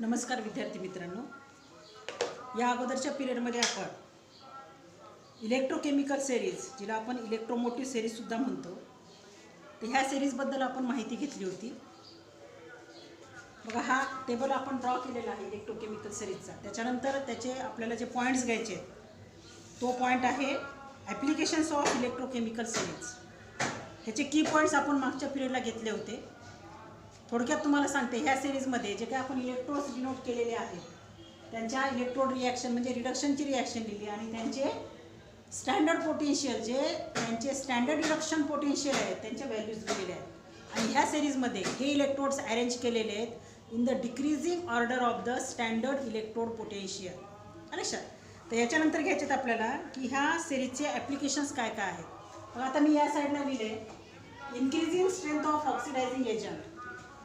नमस्कार विद्यार्थी मित्रांनो, या अगोदरच्या पिरियडमध्ये आपण इलेक्ट्रोकेमिकल सिरीज, जिला आपण इलेक्ट्रोमोटिव्ह सिरीजसुद्धा म्हणतो, तर ह्या सिरीजबद्दल आपण माहिती घेतली होती. बघा, हा टेबल आपण ड्रॉ केलेला आहे इलेक्ट्रोकेमिकल सिरीजचा. त्याच्यानंतर त्याचे आपल्याला जे पॉईंट्स घ्यायचे आहेत, तो पॉईंट आहे ॲप्लिकेशन्स ऑफ इलेक्ट्रोकेमिकल सिरीज. ह्याचे की पॉईंट्स आपण मागच्या पिरियडला घेतले होते. थोडक्यात तुम्हाला सांगते, ह्या सिरीजमध्ये जे काय आपण इलेक्ट्रोड्स डिनोट केलेले आहेत, त्यांच्या इलेक्ट्रोड रिॲक्शन म्हणजे रिडक्शनची रिॲक्शन दिली आणि त्यांचे स्टँडर्ड पोटेन्शियल, जे त्यांचे स्टँडर्ड रिडक्शन पोटेन्शियल आहेत, त्यांच्या व्हॅल्यूज दिलेले आहेत. आणि ह्या सिरीजमध्ये हे इलेक्ट्रोड्स अरेंज केलेले आहेत in the decreasing order of the standard electrode potential. लक्षात. तर याच्यानंतर घ्यायचे आहेत आपल्याला की ह्या सिरीजचे ॲप्लिकेशन्स काय काय आहेत. मग आता मी या साईडला लिहिले increasing strength of oxidizing agent,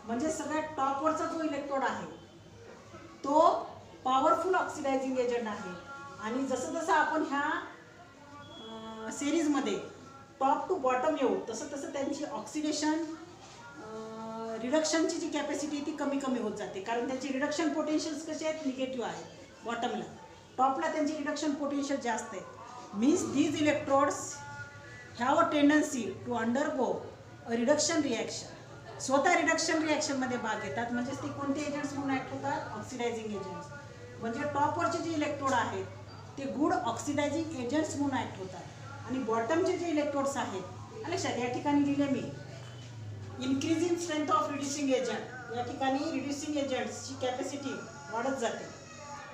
म्हणजे सगळ्यात टॉपवरचा जो इलेक्ट्रोड आहे तो पॉवरफुल ऑक्सिडायझिंग एजंट आहे. आणि जसं जसं आपण ह्या सिरीजमध्ये टॉप टू बॉटम येऊ तसं तसं त्यांची ऑक्सिडेशन रिडक्शनची जी कॅपॅसिटी ती कमी कमी होत जाते, कारण त्यांचे रिडक्शन पोटेन्शियल्स कसे आहेत, निगेटिव्ह आहेत बॉटमला. टॉपला त्यांची रिडक्शन पोटेन्शियल जास्त आहे. Means these electrodes have a tendency to undergo a reduction reaction. स्वतः रिडक्शन रिॲक्शनमध्ये भाग घेतात. म्हणजेच ते कोणते एजंट्स म्हणून ॲक्ट होतात, ऑक्सिडायझिंग एजंट्स. म्हणजे टॉपवरचे जे इलेक्ट्रोड आहेत ते गुड ऑक्सिडायझिंग एजंट्स म्हणून ॲक्ट होतात. आणि बॉटमचे जे इलेक्ट्रोड्स आहेत, लक्षात, या ठिकाणी लिहिले मी increasing strength of reducing agent. या ठिकाणी रिड्युसिंग एजंट्सची कॅपॅसिटी वाढत जाते.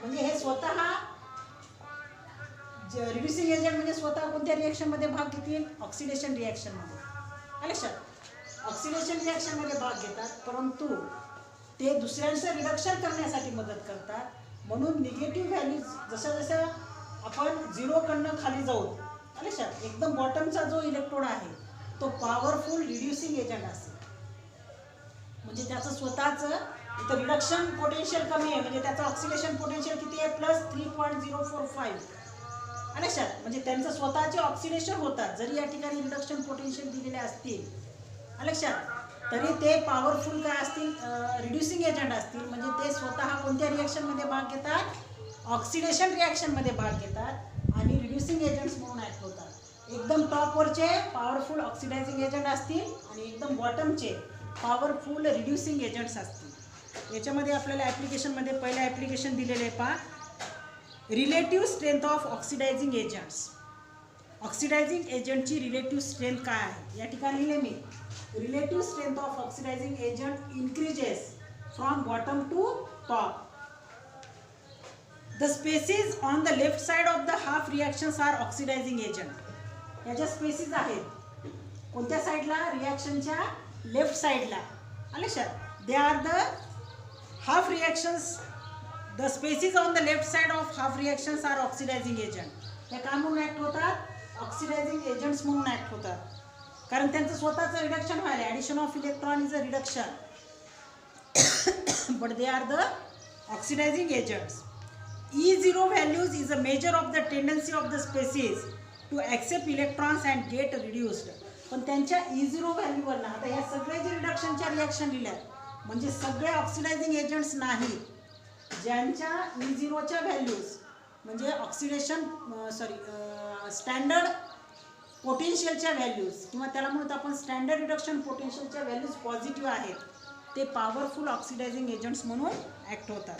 म्हणजे हे स्वतः रिड्युसिंग एजंट म्हणजे स्वतः कोणत्या रिॲक्शनमध्ये भाग घेतील, ऑक्सिडेशन रिॲक्शनमध्ये. लक्षात. ऑक्सिडेशन रिॲक्शनमध्ये भाग घेतात, परंतु ते दुसऱ्यांचं रिडक्शन करण्यासाठी मदत करतात. म्हणून निगेटिव्ह व्हॅल्यूज जसं जसं आपण झिरोकडनं खाली जाऊ, लक्षात, एकदम बॉटमचा जो इलेक्ट्रोड आहे तो पॉवरफुल रिड्युसिंग एजंट असेल. म्हणजे त्याचं स्वतःचं इथं रिडक्शन पोटेन्शियल कमी आहे, म्हणजे त्याचं ऑक्सिडेशन पोटेन्शियल किती आहे, +3.045. लक्षात. म्हणजे त्यांचं स्वतःचे ऑक्सिडेशन होतात. जरी या ठिकाणी रिडक्शन पोटेन्शियल दिलेले असतील, लक्षात, तरी ते पॉवरफुल काय असतील, रिड्युसिंग एजंट असतील. म्हणजे ते स्वतः कोणत्या रिॲक्शनमध्ये भाग घेतात, ऑक्सिडेशन रिॲक्शनमध्ये भाग घेतात आणि रिड्युसिंग एजंट्स म्हणून ॲक्ट होतात. एकदम टॉपवरचे पॉवरफुल ऑक्सिडायझिंग एजंट असतील आणि एकदम बॉटमचे पॉवरफुल रिड्युसिंग एजंट्स असतील. याच्यामध्ये आपल्याला ॲप्लिकेशनमध्ये पहिलं ॲप्लिकेशन दिलेलं आहे, पहा, relative strength of oxidizing agents. Oxidizing एजंटची रिलेटिव्ह स्ट्रेंथ काय आहे, या ठिकाणी लिहिले मी relative strength of oxidizing agent increases from bottom to top. The species on the left side of the half reactions are oxidizing agent. याच्या species आहेत कोणत्या साईडला, रिॲक्शनच्या लेफ्ट साईडला. लक्षात. They are the half reactions. The species on the left side of half reactions are oxidizing agent. त्या काय म्हणून ॲक्ट होतात, ऑक्सिडायझिंग एजंट्स म्हणून ॲक्ट होतात, कारण त्यांचं स्वतःचं रिडक्शन व्हायला. Addition of electron is a reduction, but they are the oxidising agents. E0 values is a measure of the tendency of the species to accept electrons and get reduced. पण त्यांच्या E0 व्हॅल्यूवरनं, आता ह्या सगळे जे रिडक्शनच्या reaction लिहिल्यात म्हणजे सगळे oxidising agents नाहीत, ज्यांच्या E0च्या व्हॅल्यूज म्हणजे ऑक्सिडेशन स्टँडर्ड पोटेन्शियलच्या व्हॅल्यूज किंवा त्याला म्हणत आपण स्टँडर्ड रिडक्शन पोटेन्शियलच्या व्हॅल्यूज पॉझिटिव्ह आहेत, ते पॉवरफुल ऑक्सिडायझिंग एजंट्स म्हणून ॲक्ट होतात.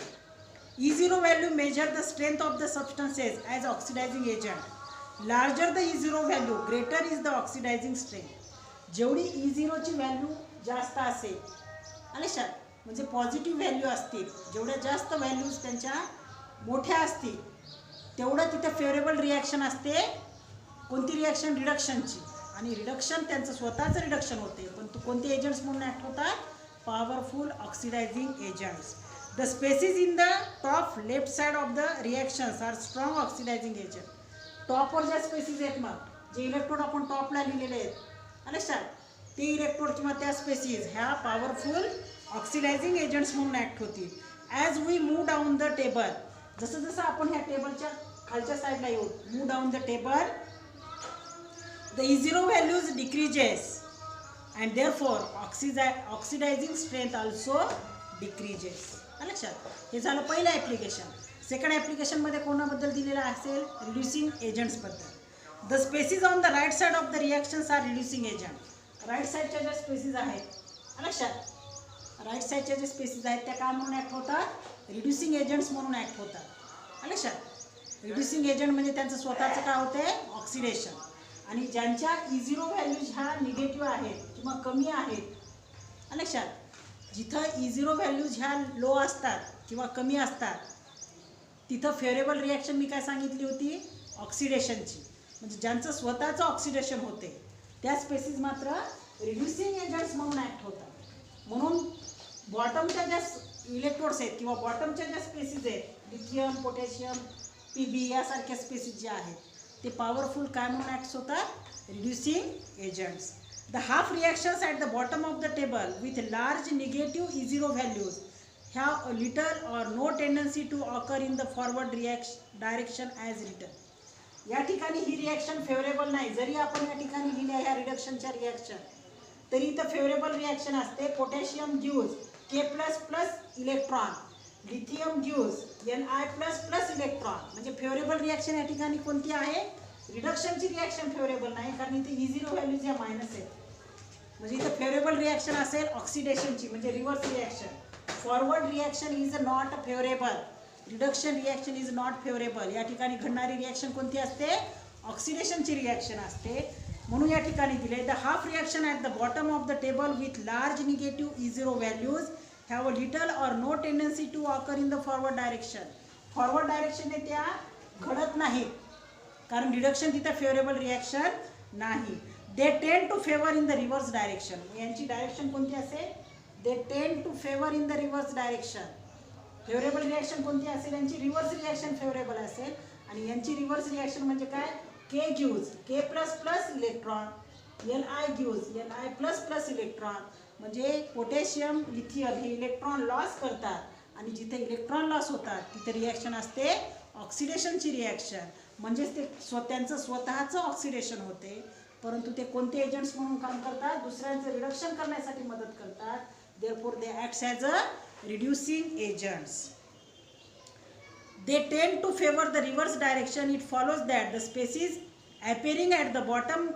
E0 value measure the strength of the substances as oxidizing agent. Larger the E0 value, greater is the oxidizing strength. जेवढी E0 ची व्हॅल्यू जास्त असेल, लक्षात, म्हणजे पॉझिटिव्ह व्हॅल्यू असतील, जेवढ्या जास्त व्हॅल्यूज त्यांच्या मोठ्या असतील तेवढं तिथे फेवरेबल रिॲक्शन असते. कोणती रिॲक्शन, रिडक्शनची. आणि रिडक्शन त्यांचं स्वतःचं रिडक्शन होते, पण कोणते एजंट्स म्हणून ॲक्ट होतात, powerful oxidising agents. The species in the top left side of the reactions are strong oxidizing agent. टॉपवर ज्या स्पेसिस आहेत, मग जे इलेक्ट्रोड आपण टॉपला लिहिलेले आहेत, लक्षात, ते इलेक्ट्रोड किंवा त्या स्पेसिस ह्या पॉवरफुल ऑक्सिडायझिंग एजंट्स म्हणून ॲक्ट होतील. As we move down the table, जसं जसं आपण ह्या टेबलच्या खालच्या साईडला येऊ, move down the table, the E0 values decreases and therefore oxidising strength also decreases. लक्षात. हे झालं पहिलं ॲप्लिकेशन. सेकंड ॲप्लिकेशनमध्ये कोणाबद्दल दिलेलं असेल, रिड्युसिंग एजंट्सबद्दल. The species on the right side of the reactions are reducing agent. Right साईडच्या ज्या स्पेसिस आहेत लक्षात, राईट साईडच्या जे स्पेसिस आहेत त्या काय म्हणून ॲक्ट होतात, रिड्युसिंग एजंट्स म्हणून ॲक्ट होतात लक्षात. रिड्युसिंग एजंट म्हणजे त्यांचं स्वतःचं काय होतंय, ऑक्सिडेशन. आणि ज्यांच्या E0 व्हॅल्यूज ह्या निगेटिव्ह आहेत किंवा कमी आहेत लक्षात, जिथं E0 व्हॅल्यूज ह्या लो असतात किंवा कमी असतात तिथं फेवरेबल रिॲक्शन मी काय सांगितली होती, ऑक्सिडेशनची. म्हणजे ज्यांचं स्वतःचं ऑक्सिडेशन होते त्या स्पेसिस मात्र रिड्युसिंग एजंट्स म्हणून ॲक्ट होतात. म्हणून बॉटमच्या ज्या इलेक्ट्रोड्स आहेत किंवा बॉटमच्या ज्या स्पेसिस आहेत, लिथियम, पोटॅशियम, PB यासारख्या स्पेसिस ज्या आहेत ते पॉवरफुल काय म्हणून ॲक्ट्स होतात, reducing agents. The half reactions at the bottom of the table with large negative E0 values have little or no tendency to occur in the forward direction as written. या ठिकाणी ही reaction favourable नाही. जरी आपण या ठिकाणी लिहिल्या ह्या रिडक्शनच्या reaction तरी इथं फेवरेबल रिॲक्शन असते. Potassium gives K++ electron, lithium gives Ni++ electron. म्हणजे फेवरेबल रिॲक्शन या ठिकाणी कोणती आहे, रिडक्शनची रिॲक्शन फेवरेबल नाही, कारण इथे E0 व्हॅल्यूज या मायनस आहेत. म्हणजे इथं फेवरेबल रिॲक्शन असेल ऑक्सिडेशनची म्हणजे reverse reaction. Forward reaction is not favourable, reduction reaction is not favourable. या ठिकाणी घडणारी रिॲक्शन कोणती असते, ऑक्सिडेशनची रिॲक्शन असते. म्हणून या ठिकाणी दिले the half reaction at the bottom of the table with large negative E0 values have a little or no tendency to occur in the forward direction. Forward डायरेक्शनने त्या घडत नाहीत कारण रिडक्शन तिथं फेवरेबल रिॲक्शन नाही. They tend to favour in the reverse direction. यांची direction कोणती असेल, they tend to favour in the reverse direction. Favourable reaction कोणती असेल, यांची रिव्हर्स रिॲक्शन फेवरेबल असेल. आणि यांची रिव्हर्स रिॲक्शन म्हणजे काय, K gives K++ electron, Ni gives Ni++ electron. म्हणजे पोटॅशियम, लिथियम हे इलेक्ट्रॉन लॉस करतात आणि जिथे इलेक्ट्रॉन लॉस होतात तिथे रिॲक्शन असते ऑक्सिडेशनची रिॲक्शन. म्हणजेच ते त्यांचं स्वतःचं ऑक्सिडेशन होते, परंतु ते कोणते एजंट्स म्हणून काम करतात, दुसऱ्यांचं रिडक्शन करण्यासाठी मदत करतात. Therefore they acts as a reducing agents. They tend to favor the reverse direction. It follows that the species appearing at the bottom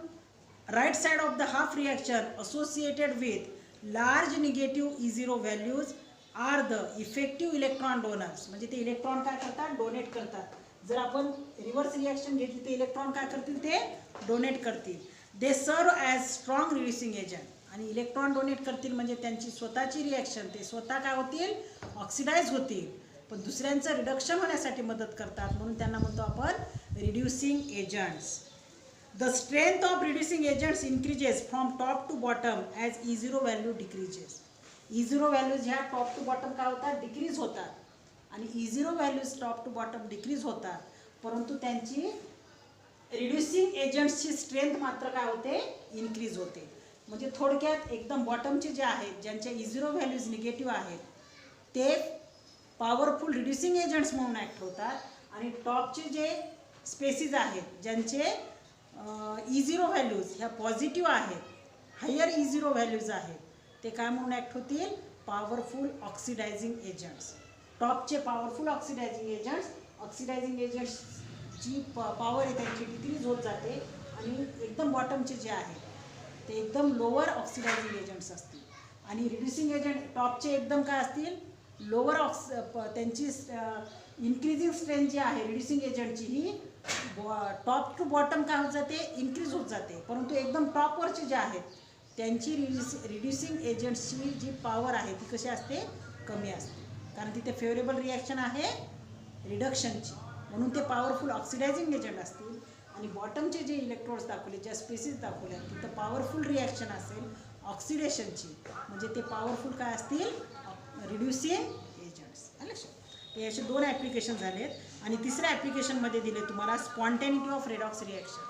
right side of the half reaction associated with large negative E0 values are the effective electron donors. म्हणजे ते electron काय करतात, donate करतात. जर आपण reverse reaction घेतली ते electron काय करतील, ते डोनेट करतील. दे सर्व ॲज स्ट्रॉंग रिड्युसिंग एजंट. आणि इलेक्ट्रॉन डोनेट करतील म्हणजे त्यांची स्वतःची रिॲक्शन, ते स्वतः काय होतील, ऑक्सिडाईज होतील, पण दुसऱ्यांचं रिडक्शन होण्यासाठी मदत करतात. म्हणून त्यांना म्हणतो आपण reducing agents. The strength of reducing agents increases from top to bottom as E0 value decreases. E0 values ह्या टॉप टू बॉटम काय होतात, डिक्रीज होतात. आणि E0 values top to bottom decrease होतात, परंतु त्यांची रिड्युसिंग एजंट्सची स्ट्रेंथ मात्र काय होते, इन्क्रीज होते. म्हणजे थोडक्यात एकदम बॉटमचे जे आहेत ज्यांच्या E0 व्हॅल्यूज निगेटिव्ह आहेत ते पॉवरफुल रिड्युसिंग एजंट्स म्हणून ॲक्ट होतात. आणि टॉपचे जे स्पेसिस आहेत ज्यांचे E0 व्हॅल्यूज ह्या पॉझिटिव्ह आहेत, हायर E0 व्हॅल्यूज आहेत, ते काय म्हणून ॲक्ट होतील, पॉवरफुल ऑक्सिडायझिंग एजंट्स. टॉपचे पॉवरफुल ऑक्सिडायझिंग एजंट्सची पॉवर आहे त्यांची डिक्रीज होत जाते. आणि एकदम बॉटमचे जे आहेत ते एकदम लोअर ऑक्सिडायझिंग एजंट्स असतील. आणि रिड्युसिंग एजंट टॉपचे एकदम काय असतील, लोअर त्यांची इन्क्रीजिंग स्ट्रेंथ जी आहे रिड्युसिंग एजंटची ही टॉप टू बॉटम काय होत जाते, इन्क्रीज होत जाते. परंतु एकदम टॉपवरचे जे आहेत त्यांची रिड्युसिंग एजंट्सची जी पॉवर आहे ती कशी असते, कमी असते, कारण तिथे फेवरेबल रिॲक्शन आहे रिडक्शनची. म्हणून ते पॉवरफुल ऑक्सिडायझिंग एजंट असतील. आणि बॉटमचे जे इलेक्ट्रोड्स दाखवले, ज्या स्पेसिस दाखवल्या तिथं पॉवरफुल रिॲक्शन असेल ऑक्सिडेशनची, म्हणजे ते पॉवरफुल काय असतील, रिड्युसिंग एजंट्स. लक्षात. तर याचे 2 ॲप्लिकेशन झालेत. आणि तिसऱ्या ॲप्लिकेशनमध्ये दिले तुम्हाला स्पॉन्टॅनिटी ऑफ रेडॉक्स रिॲक्शन.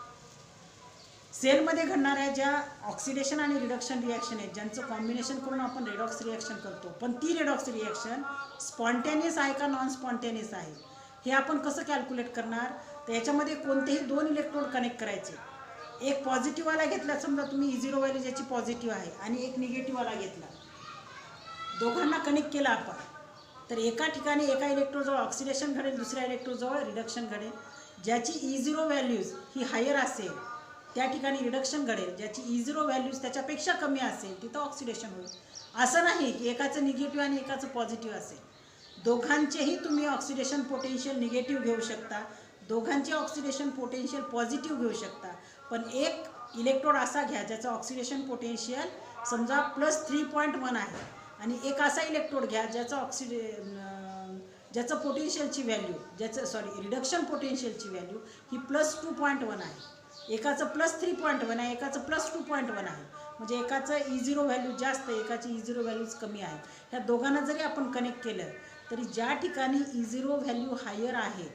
सेलमध्ये घडणाऱ्या ज्या ऑक्सिडेशन आणि रिडक्शन रिॲक्शन आहेत ज्यांचं कॉम्बिनेशन करून आपण रेडॉक्स रिॲक्शन करतो, पण ती रेडॉक्स रिॲक्शन स्पॉन्टॅनियस आहे का नॉन स्पॉन्टॅनियस आहे हे आपण कसं कॅल्क्युलेट करणार. तर याच्यामध्ये कोणतेही 2 इलेक्ट्रोड कनेक्ट करायचे. एक पॉझिटिव्हवाला घेतला, समजा तुम्ही E0 व्हॅल्यू ज्याची पॉझिटिव्ह आहे, आणि एक निगेटिव्हवाला घेतला, दोघांना कनेक्ट केला आपण. तर एका ठिकाणी एका इलेक्ट्रोजवळ ऑक्सिडेशन घडेल, दुसऱ्या इलेक्ट्रोजवळ रिडक्शन घडेल. ज्याची E0 व्हॅल्यूज ही हायर असेल त्या ठिकाणी रिडक्शन घडेल, ज्याची E0 व्हॅल्यूज त्याच्यापेक्षा कमी असेल तिथं ऑक्सिडेशन होईल. असं नाही की एकाचं निगेटिव्ह आणि एकाचं पॉझिटिव्ह असेल. दोघांचेही तुम्ही ऑक्सिडेशन पोटेन्शियल निगेटिव्ह घेऊ शकता, दोघांचे ऑक्सिडेशन पोटेन्शियल पॉझिटिव्ह घेऊ शकता. पण एक इलेक्ट्रोड असा घ्या ज्याचं ऑक्सिडेशन पोटेन्शियल समजा +3.1 आहे, आणि एक असा इलेक्ट्रोड घ्या ज्याचं पोटेन्शियलची व्हॅल्यू रिडक्शन पोटेन्शियलची व्हॅल्यू ही +2.1 आहे. एकाचं +3.1 आहे, एकाचं +2.1 आहे. म्हणजे एकाचं E0 व्हॅल्यू जास्त आहे, एकाची E0 व्हॅल्यूज कमी आहे. ह्या दोघांना जरी आपण कनेक्ट केलं तरी ज्या ठिकाणी E0 व्हॅल्यू हायर आहे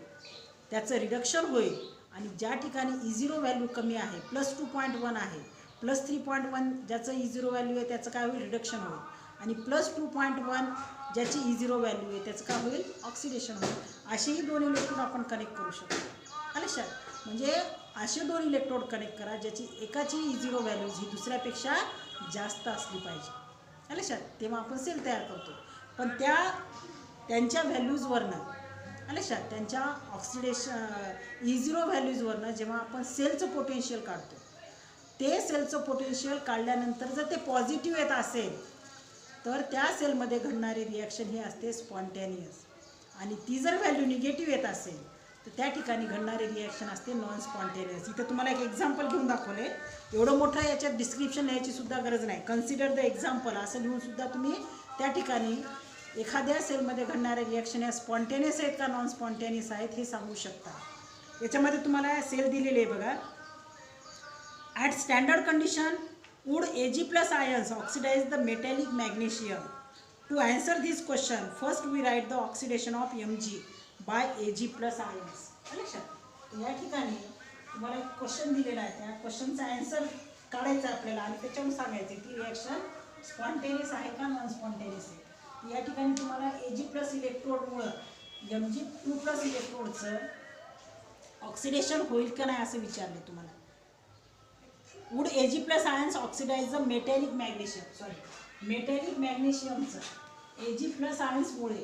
त्याचं रिडक्शन होईल, आणि ज्या ठिकाणी E0 व्हॅल्यू कमी आहे +2.1 आहे, +3.1 ज्याचं E0 व्हॅल्यू आहे त्याचं काय होईल, रिडक्शन होईल. आणि +2.1 ज्याची E0 व्हॅल्यू आहे त्याचं काय होईल, ऑक्सिडेशन होईल. असेही दोन इलेक्ट्रोड आपण कनेक्ट करू शकतो. आलं लक्षात? म्हणजे असे दोन इलेक्ट्रोड कनेक्ट करा ज्याची एकाची E0 व्हॅल्यूज ही दुसऱ्यापेक्षा जास्त असली पाहिजे. आलं लक्षात? तेव्हा आपण सेल तयार करतो. पण त्यांच्या व्हॅल्यूजवरनं, आलं लक्षात, त्यांच्या ऑक्सिडेशन E0 व्हॅल्यूजवरनं जेव्हा आपण सेलचं पोटेन्शियल काढतो, ते सेलचं पोटेन्शियल काढल्यानंतर जर ते पॉझिटिव्ह येत असेल तर त्या सेलमध्ये घडणारी रिॲक्शन ही असते स्पॉन्टेनियस. आणि ती जर व्हॅल्यू निगेटिव्ह येत असेल तर त्या ठिकाणी घडणारी रिॲक्शन असते नॉन स्पॉन्टेनियस. इथं तुम्हाला एक एक्झाम्पल घेऊन दाखवले. एवढं मोठं याच्यात डिस्क्रिप्शन लिहायची सुद्धा गरज नाही. कन्सिडर द एक्झाम्पल असं लिहून सुद्धा तुम्ही त्या ठिकाणी एखाद्या सेलमध्ये घडणाऱ्या रिॲक्शन या स्पॉन्टेनियस आहेत का नॉन स्पॉन्टेनियस आहेत हे सांगू शकता. याच्यामध्ये तुम्हाला सेल दिलेले आहे बघा. At standard condition would Ag+ ions oxidize the metallic magnesium? To answer this question, first we write the oxidation of Mg by Ag+ ions. लक्षात? या ठिकाणी तुम्हाला एक क्वेश्चन दिलेला आहे, त्या क्वेश्चनचा आन्सर काढायचा आपल्याला आणि त्याच्यावर सांगायचं की रिॲक्शन स्पॉन्टेनियस आहे का नॉन स्पॉन्टेनियस आहे. या ठिकाणी तुम्हाला Ag+ इलेक्ट्रोडमुळं Mg2+ इलेक्ट्रोडचं ऑक्सिडेशन होईल का नाही असं विचारले तुम्हाला. would Ag+ ions oxidize the metallic magnesium? Metallic मॅग्नेशियमचं Ag+ आयन्समुळे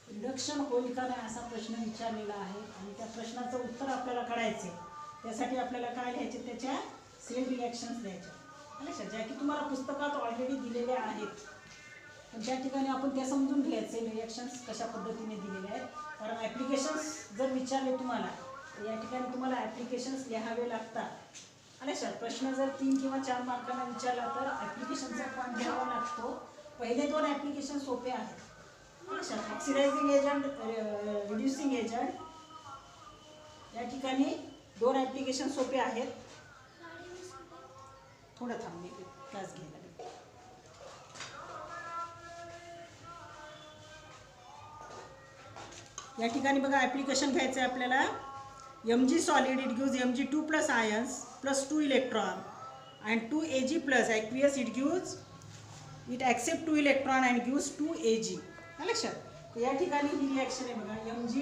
रिडक्शन होईल का नाही असा प्रश्न विचारलेला आहे. आणि त्या प्रश्नाचं उत्तर आपल्याला काढायचे. त्यासाठी आपल्याला काय लिहायचे, त्याच्या सेल रिॲक्शन्स द्यायच्या. लक्षात? ज्या की तुम्हाला पुस्तकात ऑलरेडी दिलेल्या आहेत, पण त्या ठिकाणी आपण त्या समजून घ्यायचे सेल रिॲक्शन्स कशा पद्धतीने दिलेले आहेत. कारण ॲप्लिकेशन्स जर विचारले तुम्हाला तर या ठिकाणी तुम्हाला ॲप्लिकेशन्स लिहावे लागतात. लक्षात? प्रश्न जर 3 किंवा 4 मार्कांना विचारला तर ॲप्लिकेशनचा पॉईंट घ्यावा लागतो. पहिले 2 ॲप्लिकेशन सोपे आहेत. लक्षात? ऑक्सिडायझिंग एजंट, रिड्युसिंग एजंट, या ठिकाणी 2 ॲप्लिकेशन सोपे आहेत. थोडं थांबले क्लास घ्यायला. या ठिकाणी बघा ॲप्लिकेशन घ्यायचं आहे आपल्याला. Mg solid, it gives Mg2+ ions +2 electron, and 2 Ag+ aqueous, it accepts 2 electron and gives 2 Ag. लक्षात? तर या ठिकाणी ही रिॲक्शन आहे बघा. Mg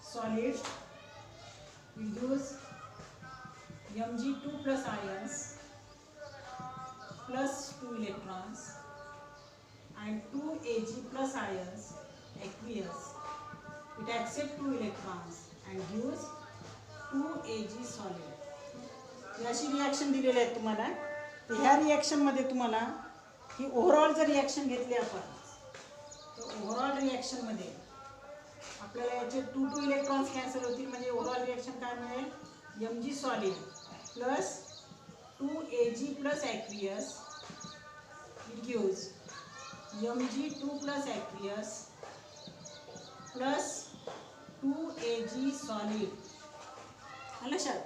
solid, it gives Mg2+ ions +2 electrons and 2 Ag+ ions aqueous, it accepts 2 electrons and gives 2 Ag solid. अशी reaction दिलेली आहे तुम्हाला. तर ह्या रिॲक्शनमध्ये तुम्हाला ही ओव्हरऑल जर रिॲक्शन घेतली आपण तर ओव्हरऑल रिॲक्शनमध्ये आपल्याला याचे 2 इलेक्ट्रॉन्स कॅन्सल होतील. म्हणजे ओव्हरऑल रिॲक्शन काय मिळेल, Mg solid plus 2 Ag+ aqueous, it gives Mg2+ aqueous plus 2 Ag solid. लक्षात?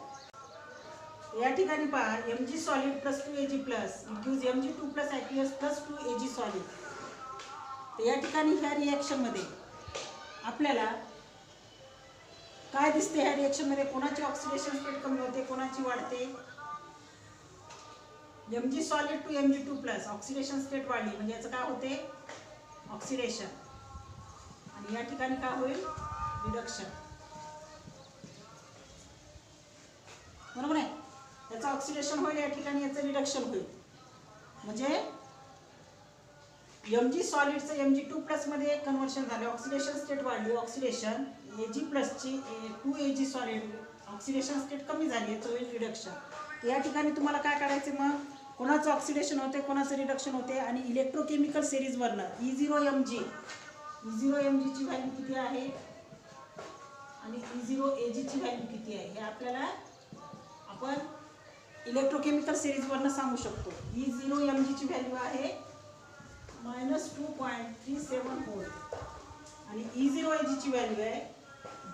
या ठिकाणी पहा Mg solid plus 2 Ag+, it gives Mg2+ aqueous plus 2 Ag solid. तर या ठिकाणी ह्या रिॲक्शनमध्ये आपल्याला काय दिसते, ह्या रिॲक्शनमध्ये कोणाची ऑक्सिडेशन स्टेट कमी होते, कोणाची वाढते. Mg solid to Mg2+ oxidation state वाढली म्हणजे याचं काय होते, ऑक्सिडेशन. आणि या ठिकाणी काय होईल, रिडक्शन. बरोबर आहे? याचं ऑक्सिडेशन होईल, या ठिकाणी याचं रिडक्शन होईल. म्हणजे Mg सॉलिडचं Mg2+ मध्ये कन्वर्शन झालं, ऑक्सिडेशन स्टेट वाढली, ऑक्सिडेशन Ag+ ची 2Ag सॉलिड ऑक्सिडेशन स्टेट कमी झाली, याचं होईल रिडक्शन. या ठिकाणी तुम्हाला काय करायचं मग, कोणाचं ऑक्सिडेशन होते, कोणाचं रिडक्शन होते, आणि इलेक्ट्रोकेमिकल सिरीजवरनं E0Mg ची व्हॅल्यू किती आहे आणि E0Ag ची व्हॅल्यू किती आहे हे आपल्याला आपण इलेक्ट्रोकेमिकल सिरीजवरनं सांगू शकतो. E0Mg ची व्हॅल्यू आहे -2.37 व्होल्ट आणि E0Ag ची व्हॅल्यू आहे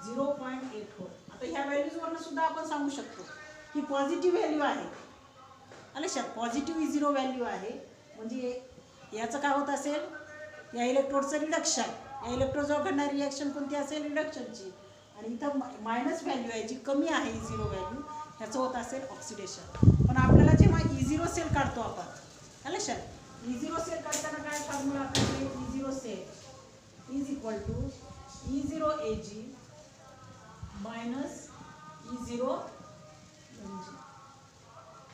0.8 व्होल्ट. आता ह्या व्हॅल्यूजवरनं सुद्धा आपण सांगू शकतो की पॉझिटिव्ह व्हॅल्यू आहे, लक्षात, पॉझिटिव्ह E0 व्हॅल्यू आहे, म्हणजे याचं काय होत असेल, या इलेक्ट्रोडचं रिडक्शन, या इलेक्ट्रोडजवळ घडणारी रिॲक्शन कोणती असेल, रिडक्शनची, आणि इथं मायनस व्हॅल्यू आहे जी कमी आहे E0 व्हॅल्यू, ह्याचं होत असेल ऑक्सिडेशन. पण आपल्याला जेव्हा E0 सेल काढतो आपण, लक्षात, E0 सेल काढताना काय फॉर्म्युला आपल्याकडे, E0 cell is equal to E0Ag minus E0Mg,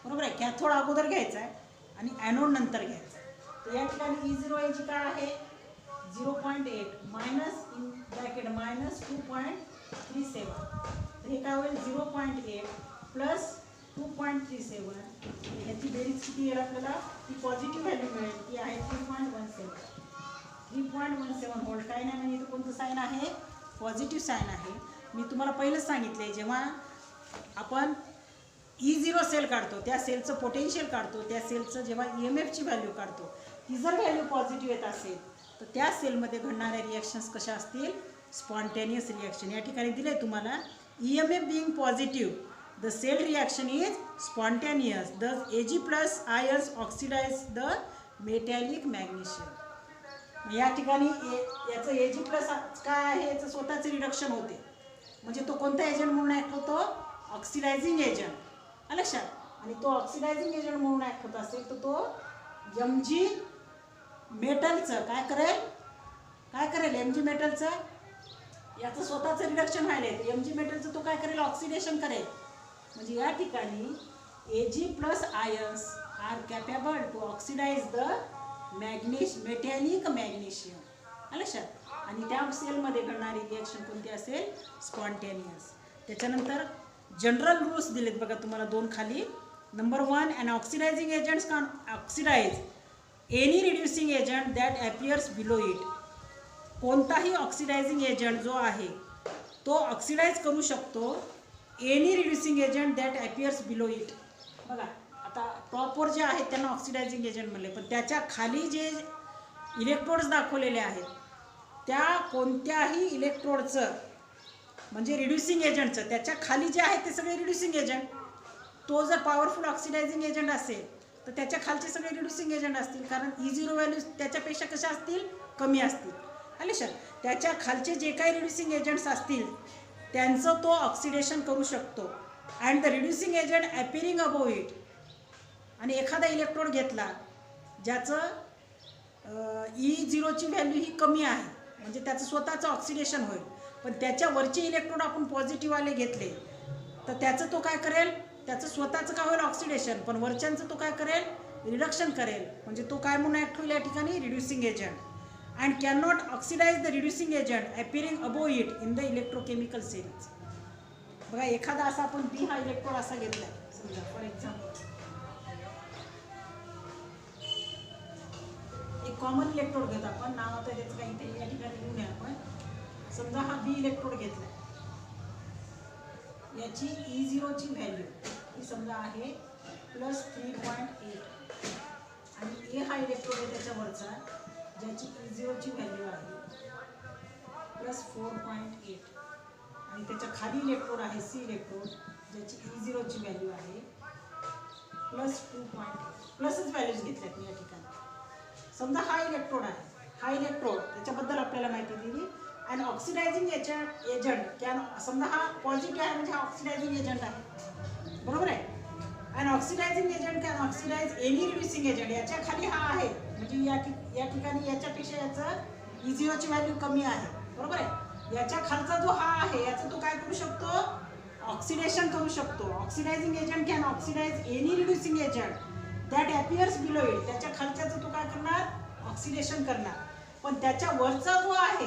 बरोबर आहे. कॅथोड अगोदर घ्यायचा आहे आणि ॲनोड नंतर घ्यायचा आहे. तर या ठिकाणी E0Ag काय आहे 0.8 मायनस इन ब्रॅकेट मायनस 2.37, तर हे काय होईल 0.8 प्लस 2.37, ह्याची बेरीज किती येईल आपल्याला, ती पॉझिटिव्ह व्हॅल्यू मिळेल, ती आहे 3.17 व्होल्ट. काय नाही म्हणजे इथं कोणतं साईन आहे, पॉझिटिव्ह साईन आहे. मी तुम्हाला पहिलंच सांगितलं, जेव्हा आपण E0 सेल काढतो, त्या सेलचं पोटेन्शियल काढतो, त्या सेलचं जेव्हा EMF ची व्हॅल्यू काढतो, ती जर व्हॅल्यू पॉझिटिव्ह येत असेल तर त्या सेलमध्ये घडणाऱ्या रिॲक्शन्स कशा असतील, स्पॉन्टेनियस रिॲक्शन. या ठिकाणी दिले तुम्हाला EMF being positive, the cell reaction is spontaneous, the Ag+ ions oxidise the metallic magnesium. या ठिकाणी याचं Ag+ काय आहे, याचं स्वतःचं रिडक्शन होते, म्हणजे तो कोणता एजंट म्हणून ॲक्ट होतो, ऑक्सिडायझिंग एजंट, लक्षात, आणि तो ऑक्सिडायझिंग एजंट म्हणून ॲक्ट होत असेल तर तो Mg मेटलचं काय करेल Mg मेटलचं याचं स्वतःचं रिडक्शन व्हायला आहे, Mg मेटलचं तो काय करेल, ऑक्सिडेशन करेल. म्हणजे या ठिकाणी Ag+ ions are capable to oxidise the metallic magnesium, लक्षात, आणि त्या सेलमध्ये घडणारी रिॲक्शन कोणती असेल, स्पॉन्टेनियस. त्याच्यानंतर जनरल रूल्स दिलेत बघा तुम्हाला दोन खाली. Number 1, an oxidizing agents can oxidize any reducing agent that appears below it. कोणताही ऑक्सिडायझिंग एजंट जो आहे तो ऑक्सिडाइज करू शकतो any reducing agent that appears below it. बघा आता टॉपवर जे आहेत त्यांना ऑक्सिडायझिंग एजंट म्हणले, पण त्याच्या खाली जे इलेक्ट्रोड्स दाखवलेले आहेत त्या कोणत्याही इलेक्ट्रोडचं म्हणजे रिड्युसिंग एजंटचं त्याच्या खाली जे आहेत ते सगळे रिड्युसिंग एजंट. तो जर पॉवरफुल ऑक्सिडायझिंग एजंट असेल तर त्याच्या खालचे सगळे रिड्युसिंग एजंट असतील, कारण E0 व्हॅल्यूज त्याच्यापेक्षा कशा असतील, कमी असतील, लक्षात. त्याच्या खालचे जे काही रिड्युसिंग एजंट्स असतील त्यांचं तो ऑक्सिडेशन करू शकतो. And the reducing agent appearing above it. आणि एखादा इलेक्ट्रोड घेतला ज्याचं E0 ची व्हॅल्यू ही कमी आहे, म्हणजे त्याचं स्वतःचं ऑक्सिडेशन होईल, पण त्याच्या वरचे इलेक्ट्रोड आपण पॉझिटिव्हवाले घेतले तर त्याचं तो काय करेल, त्याचं स्वतःचं काय होईल, ऑक्सिडेशन, पण वरच्यांचं तो काय करेल, रिडक्शन करेल, म्हणजे तो काय म्हणून ॲक्ट होईल या ठिकाणी, reducing agent. And can not oxidize the reducing agent appearing above it in the electrochemical cells. बघा एखादा असा आपण B हा इलेक्ट्रोड असा घेतला समजा, फॉर एक्झाम्पल एक कॉमन इलेक्ट्रोड घेतो आपण, नाव आता त्याचं काही इथे या ठिकाणी लिहून आहे आपण. समजा हा B इलेक्ट्रोड घेतला, याची E0 ची व्हॅल्यू ही समजा आहे +3.8 आणि A हा इलेक्ट्रोड आहे त्याच्यावरचा ज्याची E0 ची व्हॅल्यू आहे +4.8 आणि त्याच्या खाली इलेक्ट्रोड आहे C इलेक्ट्रोड ज्याची E0 ची व्हॅल्यू आहे +2.8. प्लसच व्हॅल्यूज घेतल्यात मी या ठिकाणी. समजा हा इलेक्ट्रोड आहे, हा इलेक्ट्रोड त्याच्याबद्दल आपल्याला माहिती दिली. अँड ऑक्सिडायझिंग एजंट कॅन, समजा हा पॉझिटिव्ह आहे म्हणजे हा ऑक्सिडायझिंग एजंट आहे, बरोबर आहे. And oxidising agent can oxidize any reducing agent. याच्या खाली हा आहे म्हणजे या ठिकाणी याच्यापेक्षा याचं E0 ची व्हॅल्यू कमी आहे, बरोबर आहे. याच्या खालचा जो हा आहे याचं तो काय करू शकतो, ऑक्सिडेशन करू शकतो. Oxidizing agent can oxidize any reducing agent that appears below it. त्याच्या खालच्याचं तो काय करणार, ऑक्सिडेशन करणार, पण त्याच्या वरचा जो आहे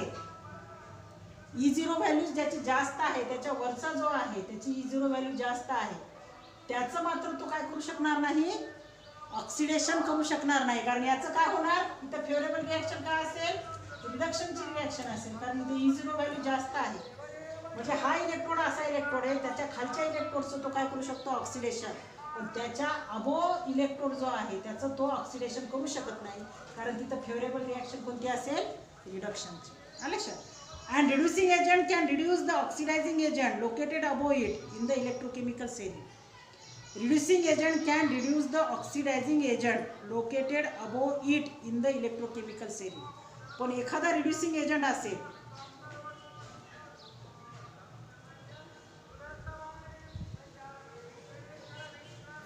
E0 व्हॅल्यू ज्याची जास्त आहे, त्याच्या वरचा जो आहे त्याची E0 व्हॅल्यू जास्त आहे, त्याचं मात्र तो काय करू शकणार नाही, ऑक्सिडेशन करू शकणार नाही. कारण याचं काय होणार, इथं फेवरेबल रिॲक्शन काय असेल, रिडक्शनची रिॲक्शन असेल, कारण इथे E0 व्हॅल्यू जास्त आहे. म्हणजे हा इलेक्ट्रोड असा इलेक्ट्रोड आहे, त्याच्या खालच्या इलेक्ट्रोडचं तो काय करू शकतो, ऑक्सिडेशन, पण त्याच्या अबो इलेक्ट्रोड जो आहे त्याचं तो ऑक्सिडेशन करू शकत नाही, कारण तिथं फेवरेबल रिॲक्शन कोणती असेल, रिडक्शनची. आलं लक्षात. And reducing agent can reduce the oxidizing agent located above it in the electrochemical cell. Reducing agent can reduce the oxidizing agent located above it in the electrochemical cell. पण एखादा reducing agent असेल,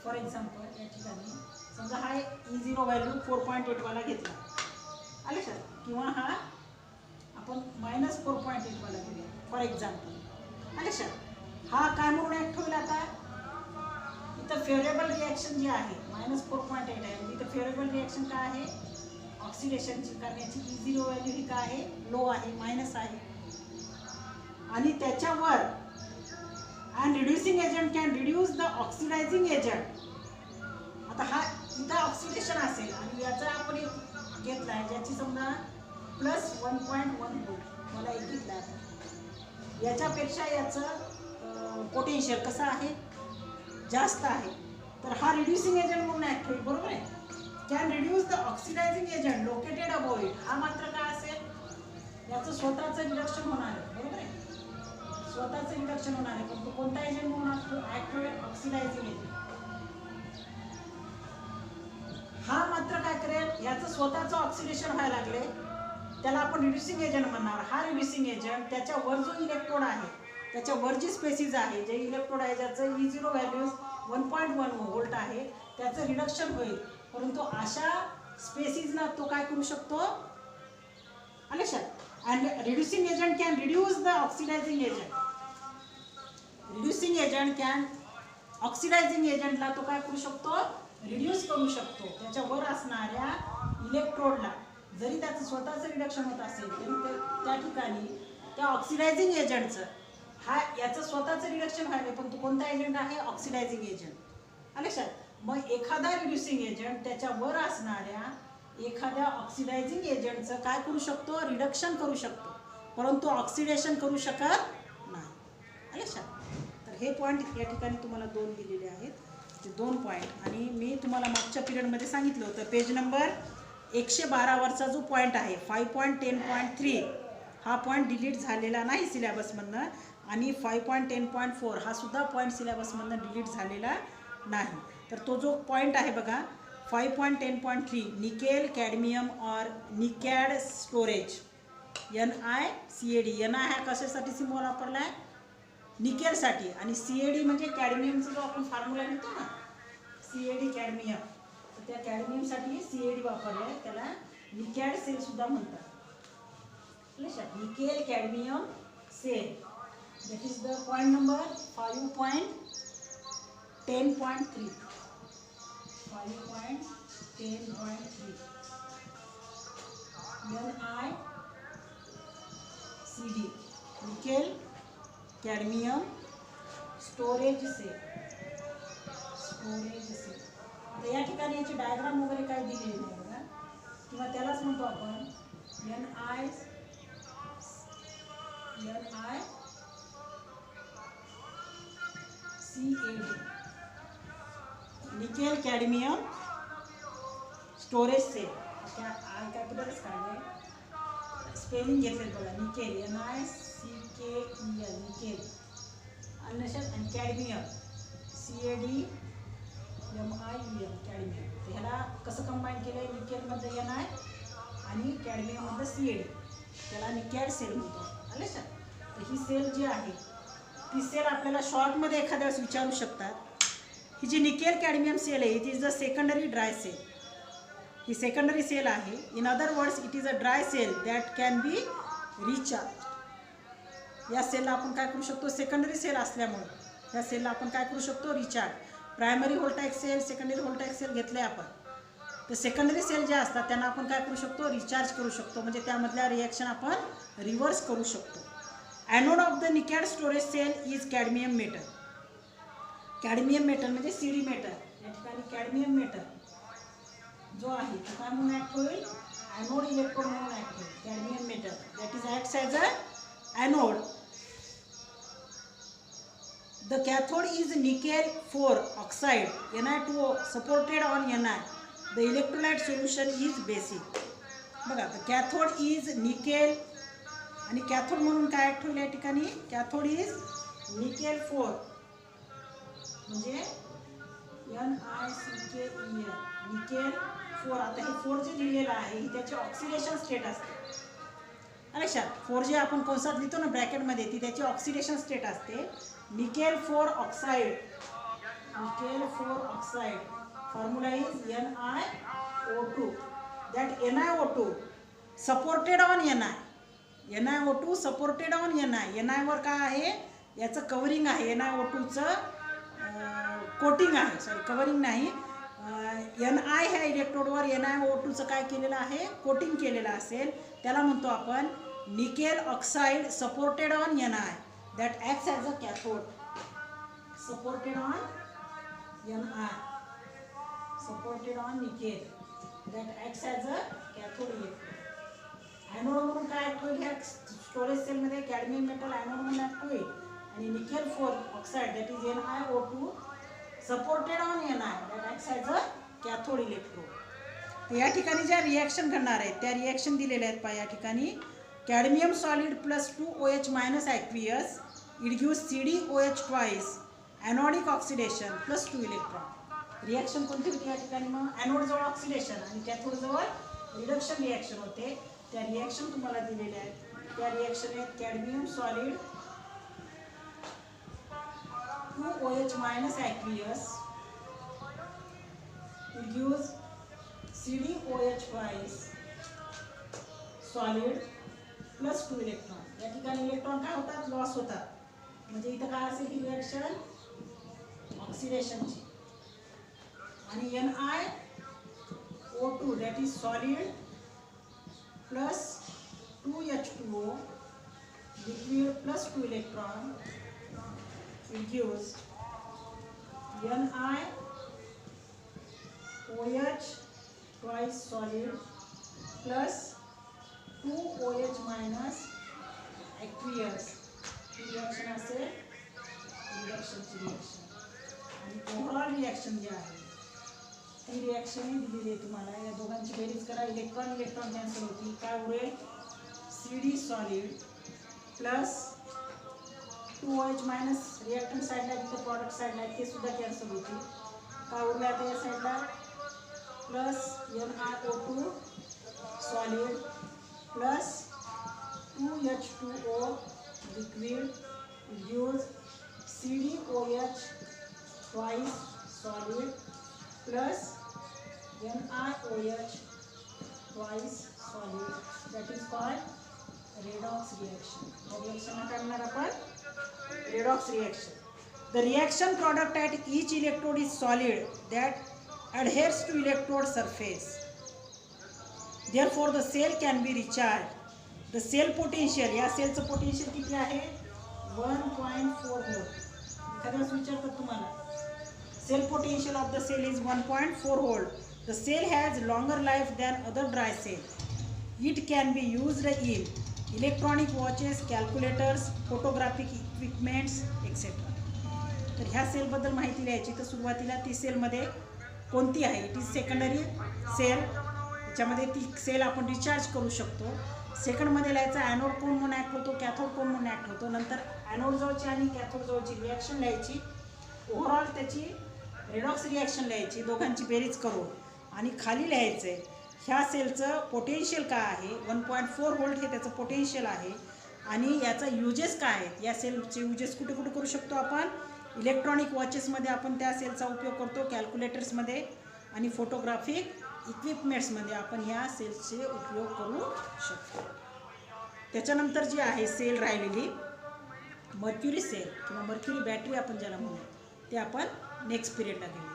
for example या ठिकाणी समजा हा E0 value 4.8 वाला घेतला, आले सर, किंवा हा आपण -4.8 वाला घेऊया फॉर एक्झाम्पल, आले सर. हा काय म्हणून ऍक्ट होईल, आता इथं फेवरेबल रिॲक्शन जी आहे -4.8 आहे, म्हणजे इथं फेवरेबल रिॲक्शन काय आहे, ऑक्सिडेशनची, कारण याची E0 व्हॅल्यू ही काय आहे, लो आहे, मायनस आहे. आणि त्याच्यावर and reducing agent can reduce the oxidizing agent. आता हा इथं ऑक्सिडेशन असेल आणि याचा आपण एक घेतलाय ज्याची समजा +1.1 व्होल्ट मला एक घेतला, याच्यापेक्षा याचं पोटेन्शियल कसं आहे, जास्त आहे, तर हा रिड्युसिंग एजंट म्हणून ऍक्ट होईल, बरोबर आहे. Can reduce the oxidizing agent located above it. हा मात्र काय असेल, याचं स्वतःचं रिडक्शन होणार आहे, बरोबर आहे, स्वतःचं रिडक्शन होणार आहे, पण तो कोणता एजंट म्हणून ऍक्ट होईल, ऑक्सिडायझिंग एजंट. हा मात्र काय करेल, याचं स्वतःचं ऑक्सिडेशन व्हायला लागले, त्याला आपण रिड्युसिंग एजंट म्हणणार. हा रिड्युसिंग एजंट त्याच्या वर जो इलेक्ट्रोड आहे, त्याच्या वर जी स्पेसिस आहे, जे इलेक्ट्रोड आहे ज्याचं E0 व्हॅल्यूज 1.1 व्होल्ट आहे, त्याचं रिडक्शन होईल, परंतु अशा स्पेसिसला तो काय करू शकतो, आले sir. And reducing agent can reduce the oxidizing agent. Reducing agent can oxidizing agent ला तो काय करू शकतो, रिड्यूस करू शकतो. त्याच्या वर असणाऱ्या इलेक्ट्रोडला जरी त्याचं स्वतःचं रिडक्शन होत असेल तरी त्या ठिकाणी त्या ऑक्सिडायझिंग एजंटचं, हा याचं स्वतःचं रिडक्शन व्हायला, पण तो कोणता एजंट आहे, ऑक्सिडायझिंग एजंट. आले सर. मग एखादा रिड्युसिंग एजंट त्याच्या वर असणाऱ्या एखाद्या ऑक्सिडायझिंग एजंटचं काय करू शकतो, रिडक्शन करू शकतो, परंतु ऑक्सिडेशन करू शकत नाही. आले सर. तर हे पॉईंट या ठिकाणी तुम्हाला 2 दिलेले आहेत, ते 2 पॉईंट. आणि मी तुम्हाला मागच्या पिरियडमध्ये सांगितलं होतं, पेज नंबर 112 वरचा जो पॉईंट आहे 5.10.3 हा पॉईंट डिलीट झालेला नाही सिलेबसमधनं, आणि 5.10.4 हा सुद्धा पॉईंट सिलेबसमधनं डिलीट झालेला नाही. तर तो जो पॉईंट आहे बघा 5.10.3 निकेल कॅडमियम और निकॅड स्टोरेज, NiCad. Ni हा कशासाठी सिम्बॉल वापरला आहे, निकेलसाठी, आणि Cad म्हणजे कॅडमियमचा जो आपण फॉर्म्युला लिहितो ना, Cad कॅडमियम, तर त्या कॅडमियमसाठी Cad वापरला आहे, त्याला निकॅड सेल सुद्धा म्हणतात. Nickel cadmium cell, that is the point number 5.10.3. 5.10.3 NiCd nickel cadmium storage cell. आता या ठिकाणी याची डायग्राम वगैरे काय दिलेली नाही बघा, किंवा त्यालाच म्हणतो आपण NiCad nickel cadmium storage cell. I capitals काढले, स्पेलिंग घेतले बघा, निकेल NiCKEL निकेल, आणि कॅडमियम CADMIUM कॅडमियम. तर ह्याला कसं कंबाईन केलं आहे, निकेलमध्ये Ni आणि कॅडमियममध्ये CAD, त्याला निकॅड सेल म्हणतो. आले सर. तर ही सेल जी आहे ती सेल आपल्याला शॉर्टमध्ये एखाद्या वेळेस विचारू शकतात. ही जी निकेल कॅडमियम सेल आहे it is the secondary dry cell. ही सेकंडरी सेल आहे. In other words it is a dry cell that can be recharge. या सेलला आपण काय करू शकतो, सेकंडरी सेल असल्यामुळे या सेलला आपण काय करू शकतो, recharge. Primary voltaic cell, secondary voltaic cell घेतले आपण. तर सेकंडरी सेल जे असतात त्यांना आपण काय करू शकतो, रिचार्ज करू शकतो, म्हणजे त्यामधल्या रिॲक्शन आपण रिव्हर्स करू शकतो. Anode of the nicad storage cell is cadmium metal. Cadmium metal म्हणजे सीडी मेटल. या ठिकाणी कॅडमियम मेटल जो आहे तो काय म्हणून ॲक्ट होईल, ॲनोड इलेक्ट्रोड म्हणून ॲक्ट होईल. Cadmium metal that is acts as a anode. The cathode is nickel 4 oxide Ni2O supported on Ni. The electrolyte solution is basic. बघा, the cathode is nickel आणि कॅथोड म्हणून काय act होईल या ठिकाणी, cathode is nickel 4 म्हणजे NiCKEl nickel 4. आता हे 4 जे लिहिलेलं आहे ही त्याची ऑक्सिडेशन स्टेट असते. लक्षात, 4 जे आपण कंसात लिहितो ना ब्रॅकेटमध्ये, ती त्याची ऑक्सिडेशन स्टेट असते. Nickel 4 oxide, nickel 4 oxide formula is NiO2. That NiO2 supported on Ni. NiO2 supported on Ni. Ni वर काय आहे, याचं कवरिंग आहे, NiO2चं कोटिंग आहे, सॉरी कवरिंग नाही, Ni ह्या इलेक्ट्रोडवर NiO2चं काय केलेलं आहे, कोटिंग केलेलं असेल, त्याला म्हणतो आपण nickel oxide supported on Ni. that acts as a cathode supported on Ni, supported on nickel that acts as a cathode electrode. Anode म्हणून काय ॲक्ट होईल, ह्या स्टोरेज सेलमध्ये कॅडमियम मेटल ॲनोड म्हणून ॲक्ट होईल आणि nickel 4 oxide that is NiO2 supported on Ni that acts as a cathode electrode. तर या ठिकाणी ज्या रिॲक्शन घडणार आहेत त्या रिॲक्शन दिलेल्या आहेत. पहा या ठिकाणी cadmium solid plus 2OH minus aqueous, it gives CdOH twice, anodic oxidation plus 2 electron. Reaction कोणती होती या ठिकाणी, मग ॲनोड जवळ ऑक्सिडेशन आणि कॅथोड जवळ रिडक्शन रिॲक्शन होते. त्या रिॲक्शन तुम्हाला दिलेल्या आहेत. त्या रिॲक्शन आहेत cadmium solid 2OH minus aqueous, it gives CdOH twice solid plus 2 electron. या ठिकाणी इलेक्ट्रॉन काय होतात, लॉस होतात. म्हणजे इथं काय असेल ही रिॲक्शन ऑक्सिडेशनची. आणि NiO2 that is solid plus 2H2O liquid plus 2 electron, it gives NiOH twice solid plus 2OH minus aqueous. He reaction असेल रिडक्शनची रिॲक्शन. आणि ओव्हरऑल रिॲक्शन जी आहे ती रिॲक्शन दिलेली आहे तुम्हाला. या दोघांची बेरीज करा, इलेक्ट्रॉन इलेक्ट्रॉन कॅन्सल होती, काय उरेल CD solid plus 2OH minus reactant साईडला जिथे प्रॉडक्ट साईडला आहे ते सुद्धा कॅन्सल होती. काय उरलं आता या साईडला plus NiO2 solid plus 2H2O liquid gives CdOH twice solid plus NiOH twice solid. That is called redox reaction. The reaction करणार आपण redox reaction. The reaction product at each electrode is solid that adheres to electrode surface. Therefore the cell can be recharged. The cell potential, या सेलचं potential किती आहे, 1.4 volt. एखाद्याच विचारतात तुम्हाला, cell potential of the cell is 1.4 volt. The cell has longer life than other dry cell. It can be used in electronic watches, calculators, photographic equipments etcetera. तर ह्या सेलबद्दल माहिती लिहायची. तर सुरुवातीला ती सेलमध्ये कोणती आहे, इट इज सेकंडरी सेल. त्याच्यामध्ये ती सेल आपण रिचार्ज करू शकतो. सेकंडमध्ये लिहायचं ॲनोड कोण म्हणून ॲक्ट होतो, कॅथोड कोण म्हणून ॲक्ट होतो. नंतर ॲनोड जवळची आणि कॅथोड जवळची रिॲक्शन लिहायची. ओव्हरऑल त्याची रेडॉक्स रिॲक्शन लिहायची, दोघांची बेरीज करून. आणि खाली लिहायचं आहे ह्या सेलचं पोटेन्शियल काय आहे, 1.4 व्होल्ट हे त्याचं पोटेन्शियल आहे. आणि याचा युजेस काय आहेत, या सेलचे युजेस कुठे कुठे करू शकतो आपण, इलेक्ट्रॉनिक वॉचेसमध्ये आपण त्या सेलचा उपयोग करतो, कॅल्क्युलेटर्समध्ये आणि फोटोग्राफिक इक्विपमेंट्समध्ये आपण ह्या सेल्सचे उपयोग करू शकतो. त्याच्यानंतर जी आहे सेल राहिलेली मर्क्युरी सेल किंवा मर्क्युरी बॅटरी आपण ज्याला म्हणू, ते आपण नेक्स्ट पिरियडला घेऊ.